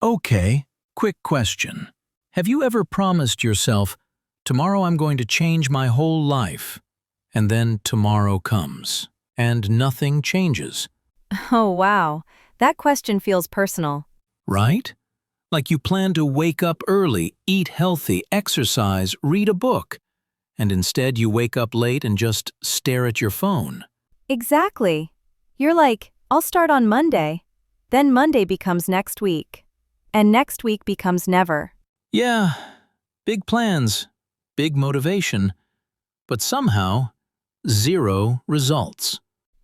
Okay, quick question. Have you ever promised yourself, tomorrow I'm going to change my whole life, and then tomorrow comes, and nothing changes, Oh, wow. That question feels personal. right? Like you plan to wake up early, eat healthy, exercise, read a book, and instead you wake up late and just stare at your phone. Exactly. You're like, I'll start on Monday. Then Monday becomes next week. And next week becomes never. Yeah, big plans, big motivation, but somehow, zero results.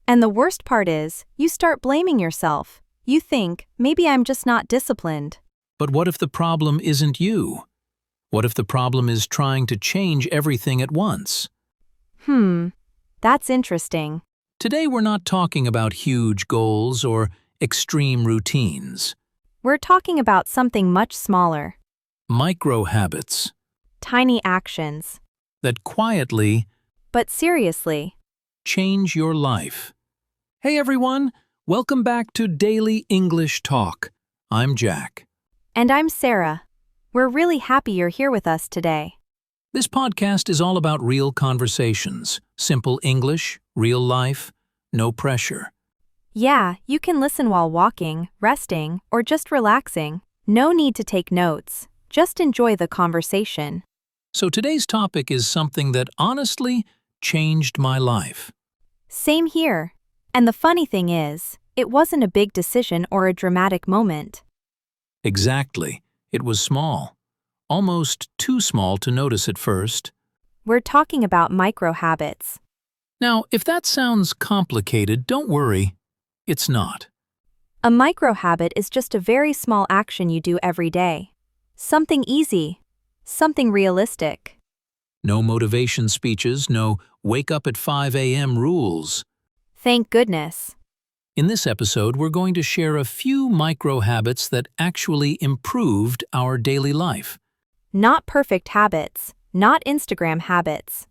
And the worst part is, you start blaming yourself. You think, maybe I'm just not disciplined. But what if the problem isn't you? What if the problem is trying to change everything at once? That's interesting. Today we're not talking about huge goals or extreme routines. We're talking about something much smaller. Micro habits Tiny actions. that quietly But seriously. change your life. Hey everyone, welcome back to Daily English Talk. I'm Jack. And I'm Sarah. We're really happy you're here with us today. This podcast is all about real conversations, simple English, real life, no pressure. Yeah, you can listen while walking, resting, or just relaxing. No need to take notes. Just enjoy the conversation. So today's topic is something that honestly changed my life. Same here. And the funny thing is, it wasn't a big decision or a dramatic moment. Exactly. It was small. Almost too small to notice at first. We're talking about micro habits. Now, if that sounds complicated, don't worry. It's not. A micro habit is just a very small action you do every day. Something easy. Something realistic. No motivation speeches, no wake up at 5 a.m. rules. Thank goodness. In this episode, we're going to share a few micro habits that actually improved our daily life. Not perfect habits. Not Instagram habits.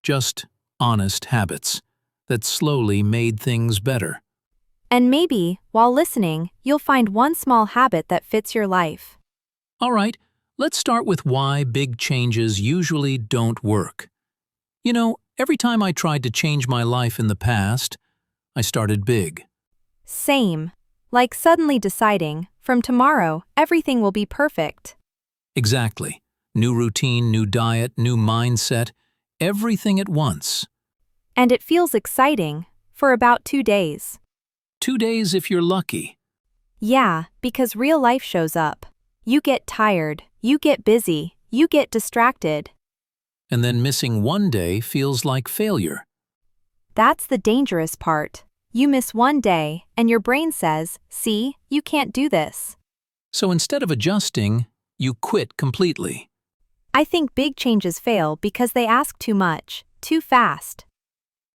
Just honest habits that slowly made things better. And maybe, while listening, you'll find one small habit that fits your life. All right, let's start with why big changes usually don't work. You know, every time I tried to change my life in the past, I started big. Same. Like suddenly deciding, from tomorrow, everything will be perfect. Exactly. New routine, new diet, new mindset, everything at once. And it feels exciting, for about 2 days. 2 days if you're lucky. Yeah, because real life shows up. You get tired, you get busy, you get distracted. And then missing one day feels like failure. That's the dangerous part. You miss one day, and your brain says, see, you can't do this. So instead of adjusting, you quit completely. I think big changes fail because they ask too much, too fast.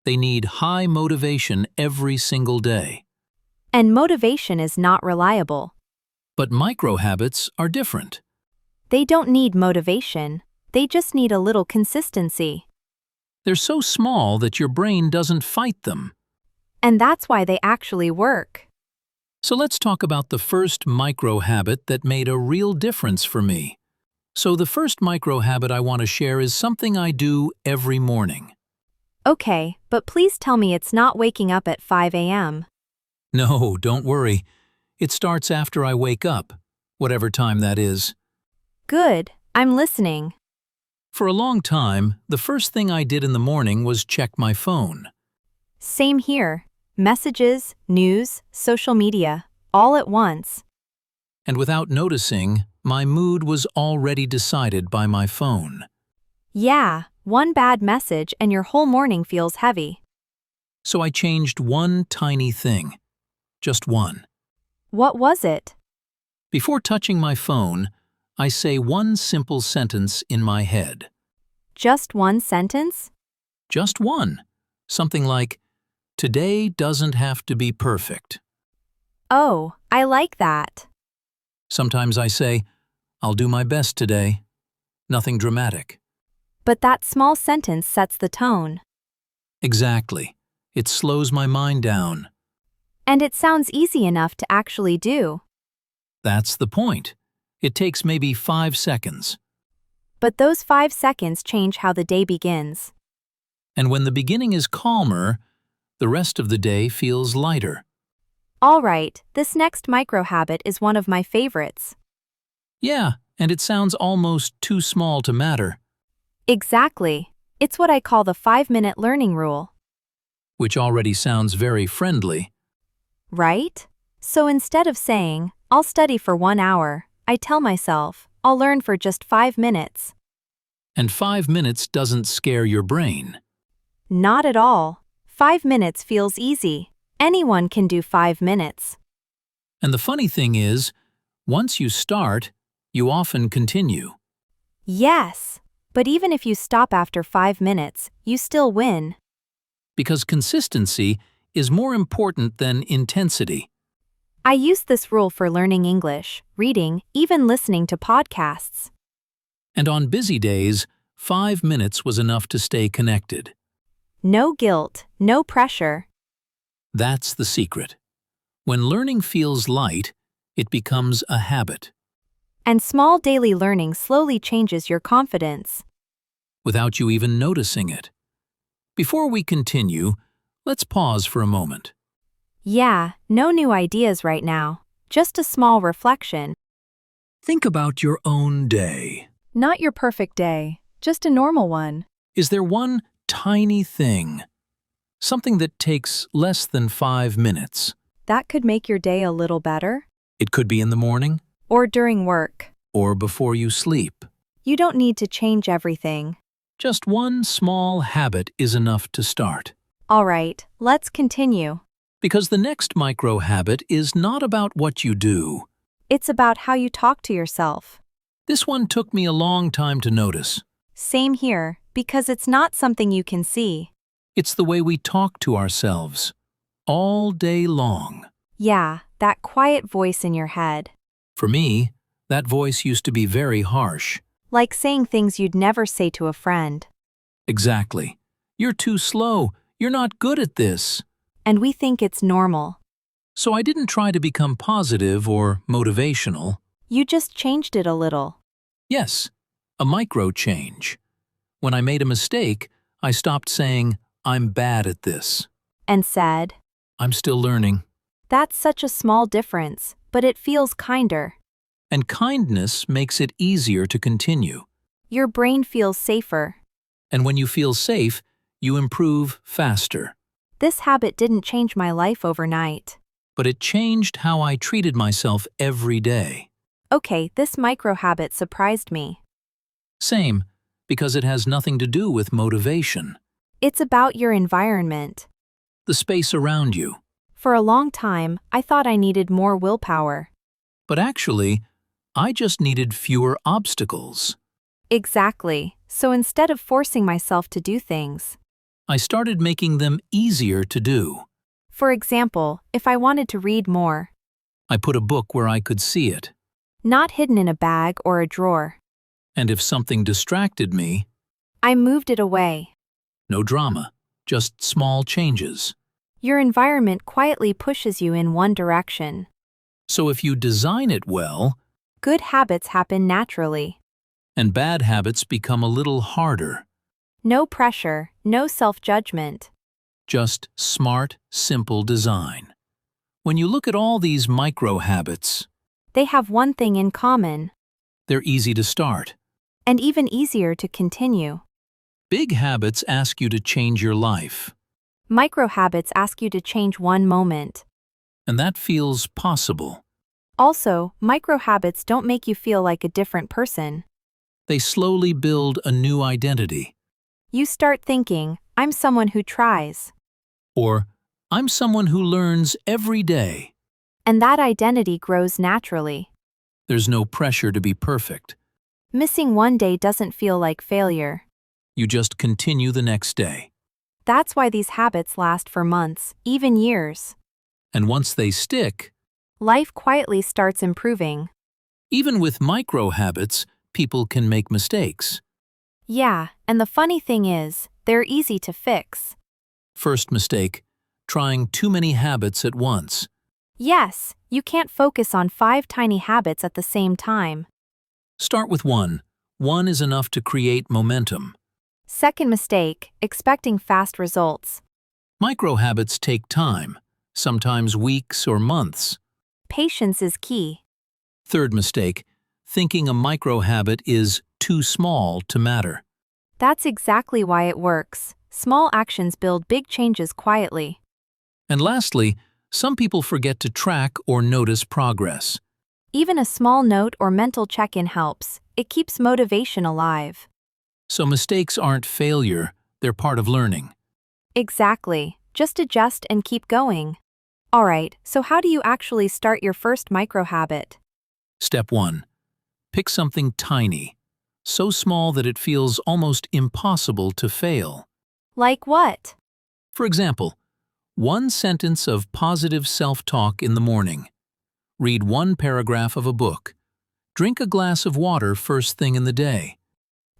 They need high motivation every single day. And motivation is not reliable. But micro habits are different. They don't need motivation, they just need a little consistency. They're so small that your brain doesn't fight them. And that's why they actually work. So let's talk about the first micro habit that made a real difference for me. So the first micro habit I want to share is something I do every morning. Okay, but please tell me it's not waking up at 5 a.m. No, don't worry. It starts after I wake up, whatever time that is. Good, I'm listening. For a long time, the first thing I did in the morning was check my phone. Same here. Messages, news, social media, all at once. And without noticing, my mood was already decided by my phone. Yeah, one bad message and your whole morning feels heavy. So I changed one tiny thing. Just one. What was it? Before touching my phone, I say one simple sentence in my head. Just one sentence? Just one. Something like, today doesn't have to be perfect. Oh, I like that. Sometimes I say, I'll do my best today. Nothing dramatic. But that small sentence sets the tone. Exactly. It slows my mind down. And it sounds easy enough to actually do. That's the point. It takes maybe 5 seconds. But those 5 seconds change how the day begins. And when the beginning is calmer, the rest of the day feels lighter. All right, this next micro habit is one of my favorites. Yeah, and it sounds almost too small to matter, Exactly. It's what I call the 5-minute learning rule. which already sounds very friendly. Right? So instead of saying, I'll study for 1 hour, I tell myself, I'll learn for just 5 minutes. And 5 minutes doesn't scare your brain. Not at all. 5 minutes feels easy. Anyone can do 5 minutes. And the funny thing is, once you start, you often continue. Yes. But even if you stop after 5 minutes, you still win. Because consistency is more important than intensity. I use this rule for learning English, reading, even listening to podcasts. And on busy days, 5 minutes was enough to stay connected. No guilt, no pressure. That's the secret. When learning feels light, it becomes a habit. And small daily learning slowly changes your confidence. Without you even noticing it. Before we continue, let's pause for a moment. Yeah, no new ideas right now. Just a small reflection. Think about your own day. Not your perfect day, just a normal one. Is there one tiny thing, something that takes less than 5 minutes? That could make your day a little better. It could be in the morning Or during work. or before you sleep. You don't need to change everything. Just one small habit is enough to start. All right, let's continue. Because the next micro habit is not about what you do. It's about how you talk to yourself. This one took me a long time to notice. Same here, because it's not something you can see. It's the way we talk to ourselves, all day long. Yeah, that quiet voice in your head. For me, that voice used to be very harsh. Like saying things you'd never say to a friend. Exactly. You're too slow. You're not good at this. And we think it's normal. So I didn't try to become positive or motivational. You just changed it a little. Yes, a micro change. When I made a mistake, I stopped saying, I'm bad at this. And said, I'm still learning. that's such a small difference, but it feels kinder. And kindness makes it easier to continue. Your brain feels safer. And when you feel safe, you improve faster. This habit didn't change my life overnight. But it changed how I treated myself every day. Okay, this micro habit surprised me. Same, because it has nothing to do with motivation. It's about your environment. The space around you. For a long time, I thought I needed more willpower. But actually, I just needed fewer obstacles. Exactly. So instead of forcing myself to do things, I started making them easier to do. for example, if I wanted to read more, I put a book where I could see it. not hidden in a bag or a drawer, And if something distracted me, I moved it away. no drama, just small changes. Your environment quietly pushes you in one direction. So if you design it well, Good habits happen naturally. and bad habits become a little harder. No pressure, no self-judgment. Just smart, simple design. When you look at all these micro habits, They have one thing in common, they're easy to start. and even easier to continue. Big habits ask you to change your life, Micro habits ask you to change one moment. and that feels possible. Also, micro habits don't make you feel like a different person. They slowly build a new identity. You start thinking, I'm someone who tries. Or, I'm someone who learns every day. And that identity grows naturally. There's no pressure to be perfect. Missing one day doesn't feel like failure. You just continue the next day. That's why these habits last for months, even years. And once they stick, Life quietly starts improving. even with micro habits, people can make mistakes. Yeah, and the funny thing is, they're easy to fix. First mistake, trying too many habits at once. Yes, You can't focus on 5 tiny habits at the same time. Start with one. One is enough to create momentum. Second mistake, expecting fast results. Micro habits take time, sometimes weeks or months. Patience is key. Third mistake, thinking a micro habit is too small to matter. That's exactly why it works. Small actions build big changes quietly. And lastly, some people forget to track or notice progress. Even a small note or mental check-in helps. It keeps motivation alive. So mistakes aren't failure, they're part of learning. Exactly. Just adjust and keep going. Alright, so how do you actually start your first micro habit? Step 1. Pick something tiny, so small that it feels almost impossible to fail. Like what? For example, one sentence of positive self-talk in the morning. Read one paragraph of a book. Drink a glass of water first thing in the day.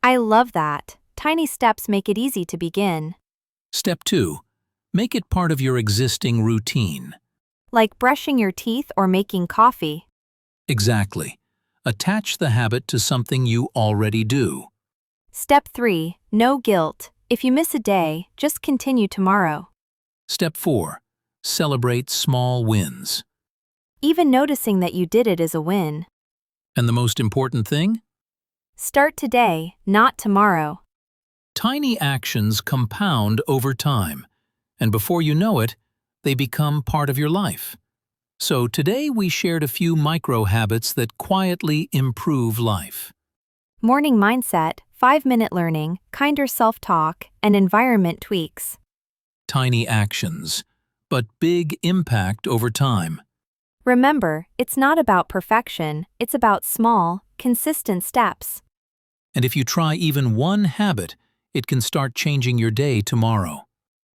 I love that. Tiny steps make it easy to begin. Step 2. Make it part of your existing routine. Like brushing your teeth or making coffee. Exactly. Attach the habit to something you already do. Step 3. No guilt. If you miss a day, just continue tomorrow. Step 4. Celebrate small wins. Even noticing that you did it is a win. And the most important thing? Start today, not tomorrow. Tiny actions compound over time, and before you know it, they become part of your life. So today we shared a few micro habits that quietly improve life. Morning mindset, 5-minute learning, kinder self-talk, and environment tweaks. Tiny actions, but big impact over time. Remember, it's not about perfection, it's about small, consistent steps. And if you try even one habit, it can start changing your day tomorrow.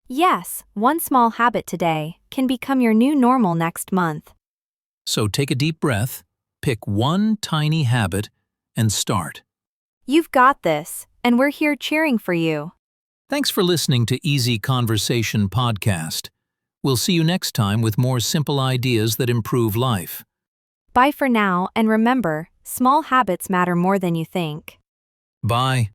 Yes, one small habit today can become your new normal next month. So take a deep breath, pick one tiny habit, and start. You've got this, and we're here cheering for you. Thanks for listening to Easy Conversation Podcast. We'll see you next time with more simple ideas that improve life. Bye for now, and remember, small habits matter more than you think. Bye.